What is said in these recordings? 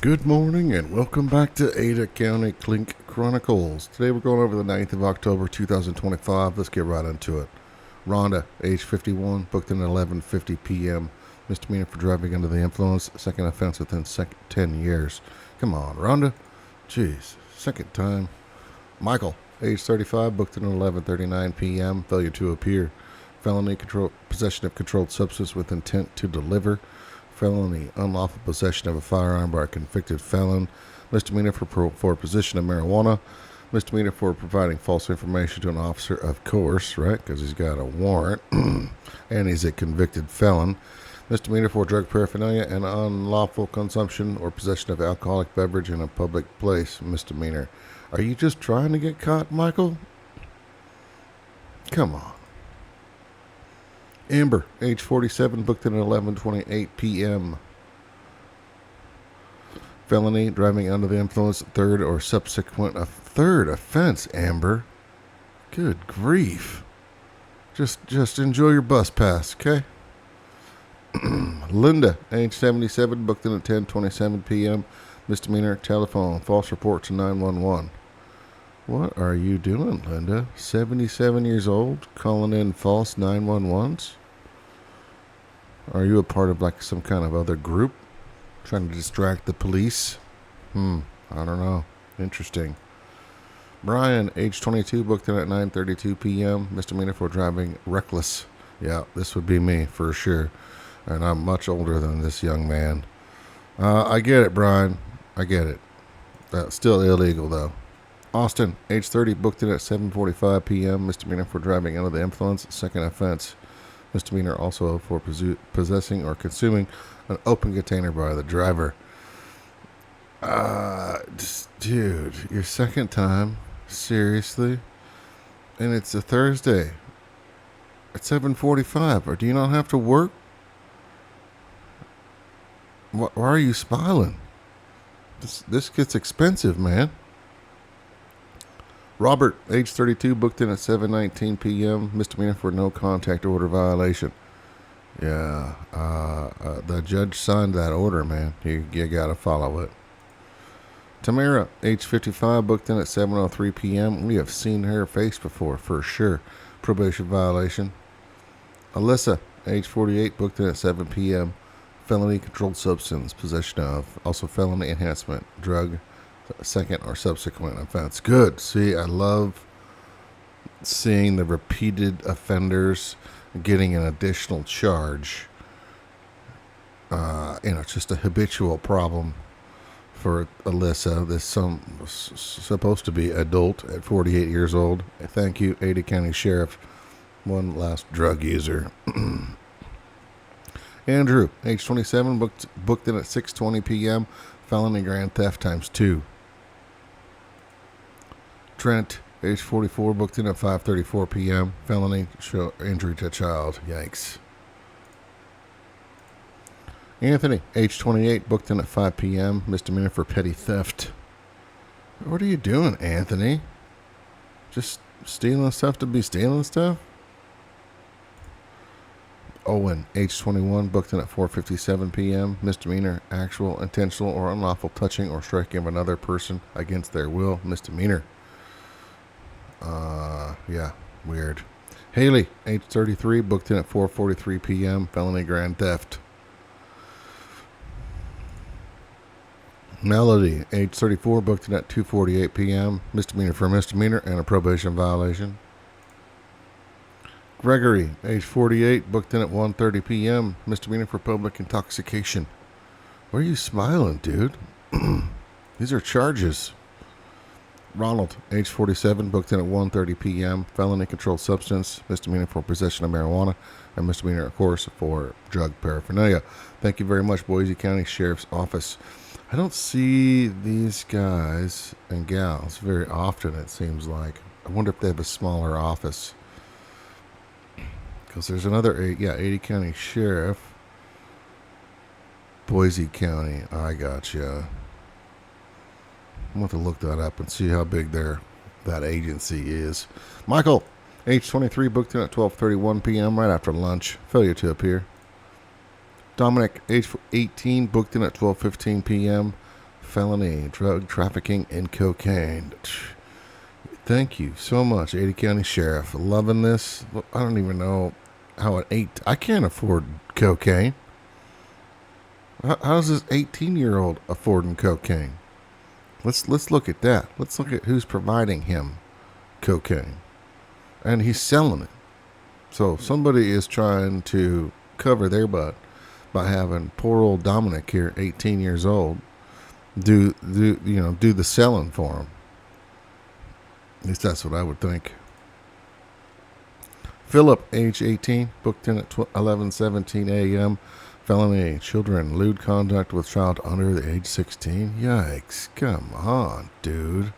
Good morning and welcome back to Ada County Clink Chronicles. Today we're going over the 9th of October 2025. Let's get right into it. Rhonda, age 51, booked in at 11:50 p.m. Misdemeanor for driving under the influence. Second offense within 10 years. Come on, Rhonda. Jeez, second time. Michael, age 35, booked in at 11:39 p.m. Failure to appear. Felony possession of controlled substance with intent to deliver. Felony, unlawful possession of a firearm by a convicted felon. Misdemeanor for possession of marijuana. Misdemeanor for providing false information to an officer, of course, right? Because he's got a warrant and he's a convicted felon. Misdemeanor for drug paraphernalia and unlawful consumption or possession of alcoholic beverage in a public place. Misdemeanor. Are you just trying to get caught, Michael? Come on. Amber, age 47, booked in at 11:28 p.m. Felony, driving under the influence, third or subsequent. A third offense, Amber. Good grief. Just enjoy your bus pass, okay? Linda, age 77, booked in at 10:27 p.m. Misdemeanor, telephone, false report to 911. What are you doing, Linda? 77 years old, calling in false 911s? Are you a part of like some kind of other group? Trying to distract the police? I don't know. Interesting. Brian, age 22, booked in at 9:32 p.m. Misdemeanor for driving reckless. Yeah, this would be me for sure. And I'm much older than this young man. I get it, Brian. I get it. Still illegal, though. Austin, age 30, booked in at 7:45 p.m. Misdemeanor for driving under the influence. Second offense. Misdemeanor also for possessing or consuming an open container by the driver. Dude, your second time? Seriously? And it's a Thursday at 7:45. Or do you not have to work? Why are you smiling? This gets expensive, man. Robert, age 32, booked in at 7:19 p.m. Misdemeanor for no contact order violation. Yeah, the judge signed that order, man. You got to follow it. Tamara, age 55, booked in at 7:03 p.m. We have seen her face before, for sure. Probation violation. Alyssa, age 48, booked in at 7 p.m. Felony, controlled substance, possession of. Also felony enhancement, drug, second or subsequent offense. Good. See, I love seeing the repeated offenders getting an additional charge. It's just a habitual problem for Alyssa. This supposed to be adult at 48 years old. Thank you, Ada County Sheriff. One last drug user. Andrew, age 27, booked in at 6:20 p.m. Felony grand theft times 2. Trent, age 44, booked in at 5:34 p.m. Felony, show injury to child. Yikes. Anthony, age 28, booked in at 5 p.m. Misdemeanor for petty theft. What are you doing, Anthony? Just stealing stuff to be stealing stuff? Owen, age 21, booked in at 4:57 p.m. Misdemeanor, actual, intentional, or unlawful touching or striking of another person against their will. Misdemeanor. Yeah, weird. Haley, age 33, booked in at 4:43 p.m. Felony grand theft. Melody, age 34, booked in at 2:48 p.m. Misdemeanor for misdemeanor and a probation violation. Gregory, age 48, booked in at 1:30 p.m. Misdemeanor for public intoxication. Why are you smiling, dude? These are charges. Ronald, age 47, booked in at 1:30 p.m. Felony, controlled substance, misdemeanor for possession of marijuana, and misdemeanor, of course, for drug paraphernalia. Thank you very much, Boise County Sheriff's Office. I don't see these guys and gals very often, it seems like. I wonder if they have a smaller office. Because there's another, Ada County Sheriff. Boise County, I gotcha. I'm going to look that up and see how big that agency is. Michael, age 23, booked in at 12:31 p.m. right after lunch. Failure to appear. Dominic, age 18, booked in at 12:15 p.m. felony, drug trafficking, and cocaine. Thank you so much, Ada County Sheriff. Loving this. I don't even know how I can't afford cocaine. How's this 18-year-old affording cocaine? Let's look at that. Let's look at who's providing him cocaine. And he's selling it. So somebody is trying to cover their butt by having poor old Dominic here, 18 years old, do the selling for him. At least that's what I would think. Philip, age 18, booked in at 11:17 a.m. Felony, children, lewd conduct with child under the age 16. Yikes! Come on, dude.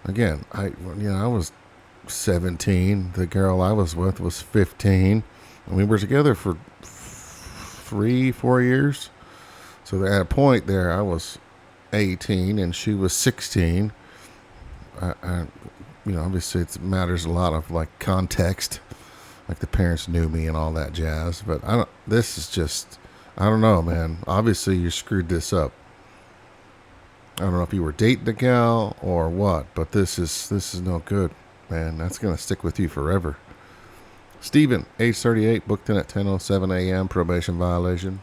Again, I was 17. The girl I was with was 15. And we were together for 3-4 years. So at a point there, I was 18 and she was 16. Obviously it matters a lot of like context, like the parents knew me and all that jazz. But this is just, I don't know, man. Obviously you screwed this up. I don't know if you were dating the gal or what, but this is no good, man. That's gonna stick with you forever. Stephen, age 38, booked in at 10:07 a.m. Probation violation.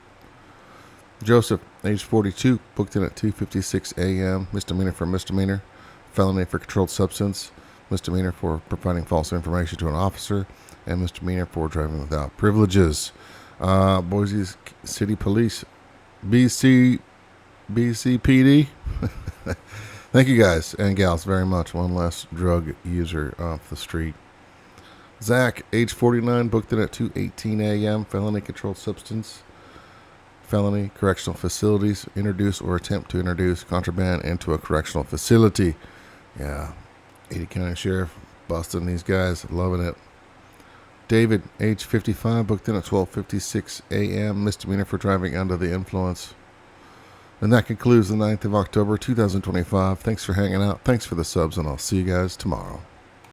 Joseph, age 42, booked in at 2:56 a.m. Misdemeanor for misdemeanor. Felony for controlled substance. Misdemeanor for providing false information to an officer. And misdemeanor for driving without privileges. Boise City Police, BCPD. Thank you guys and gals very much. One less drug user off the street. Zach, age 49, booked in at 2:18 a.m. Felony controlled substance. Felony correctional facilities. Introduce or attempt to introduce contraband into a correctional facility. Yeah. Ada County Sheriff busting these guys. Loving it. David, age 55, booked in at 12:56 a.m. Misdemeanor for driving under the influence. And that concludes the 9th of October, 2025. Thanks for hanging out. Thanks for the subs, and I'll see you guys tomorrow.